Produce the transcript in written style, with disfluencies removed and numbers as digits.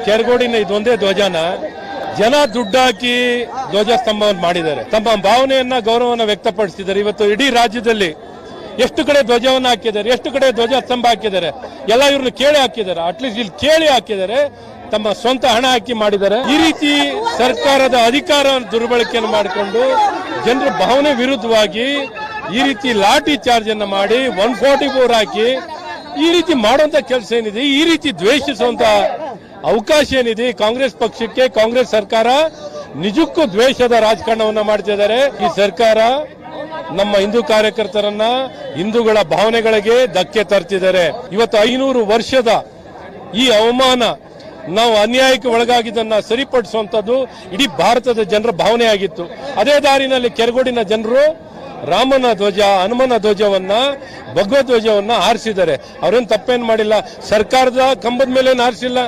ಕೆರಗೋಡಿನ ಇದೊಂದೇ ಧ್ವಜನ ಜನ ದುಡ್ಡು ಹಾಕಿ ಧ್ವಜಸ್ತಂಭವನ್ನು ಮಾಡಿದ್ದಾರೆ. ತಮ್ಮ ಭಾವನೆಯನ್ನ ಗೌರವವನ್ನು ವ್ಯಕ್ತಪಡಿಸಿದ್ದಾರೆ. ಇವತ್ತು ಇಡೀ ರಾಜ್ಯದಲ್ಲಿ ಎಷ್ಟು ಕಡೆ ಧ್ವಜವನ್ನು ಹಾಕಿದ್ದಾರೆ, ಎಷ್ಟು ಕಡೆ ಧ್ವಜಸ್ತಂಭ ಹಾಕಿದ್ದಾರೆ, ಎಲ್ಲ ಇವ್ರನ್ನ ಕೇಳಿ ಹಾಕಿದ್ದಾರೆ. ಅಟ್ಲೀಸ್ಟ್ ಇಲ್ಲಿ ಕೇಳಿ ಹಾಕಿದ್ದಾರೆ, ತಮ್ಮ ಸ್ವಂತ ಹಣ ಹಾಕಿ ಮಾಡಿದ್ದಾರೆ. ಈ ರೀತಿ ಸರ್ಕಾರದ ಅಧಿಕಾರ ದುರ್ಬಳಕೆಯನ್ನು ಮಾಡಿಕೊಂಡು ಜನರ ಭಾವನೆ ವಿರುದ್ಧವಾಗಿ ಈ ರೀತಿ ಲಾಠಿ ಚಾರ್ಜ್ ಅನ್ನ ಮಾಡಿ 144 ಹಾಕಿ ಈ ರೀತಿ ಮಾಡುವಂತ ಕೆಲಸ ಏನಿದೆ, ಈ ರೀತಿ ದ್ವೇಷಿಸುವಂತ ಅವಕಾಶ ಏನಿದೆ ಕಾಂಗ್ರೆಸ್ ಪಕ್ಷಕ್ಕೆ, ಕಾಂಗ್ರೆಸ್ ಸರ್ಕಾರ ನಿಜಕ್ಕೂ ದ್ವೇಷದ ರಾಜಕಾರಣವನ್ನ ಮಾಡ್ತಿದ್ದಾರೆ. ಈ ಸರ್ಕಾರ ನಮ್ಮ ಹಿಂದೂ ಕಾರ್ಯಕರ್ತರನ್ನ, ಹಿಂದೂಗಳ ಭಾವನೆಗಳಿಗೆ ಧಕ್ಕೆ ತರ್ತಿದ್ದಾರೆ. ಇವತ್ತು 500 ವರ್ಷದ ಈ ಅವಮಾನ, ನಾವು ಅನ್ಯಾಯಕ್ಕೆ ಒಳಗಾಗಿದ್ದನ್ನ ಸರಿಪಡಿಸುವಂತದ್ದು ಇಡೀ ಭಾರತದ ಜನರ ಭಾವನೆ ಆಗಿತ್ತು. ಅದೇ ದಾರಿನಲ್ಲಿ ಕೆರಗೋಡಿನ ಜನರು ರಾಮನ ಧ್ವಜ, ಹನುಮನ ಧ್ವಜವನ್ನ, ಭಗವದ್ ಧ್ವಜವನ್ನ ಹಾರಿಸಿದ್ದಾರೆ. ಅವ್ರೇನು ತಪ್ಪೇನು ಮಾಡಿಲ್ಲ. ಸರ್ಕಾರದ ಕಂಬದ ಮೇಲೆ ಹಾರಿಸಿಲ್ಲ,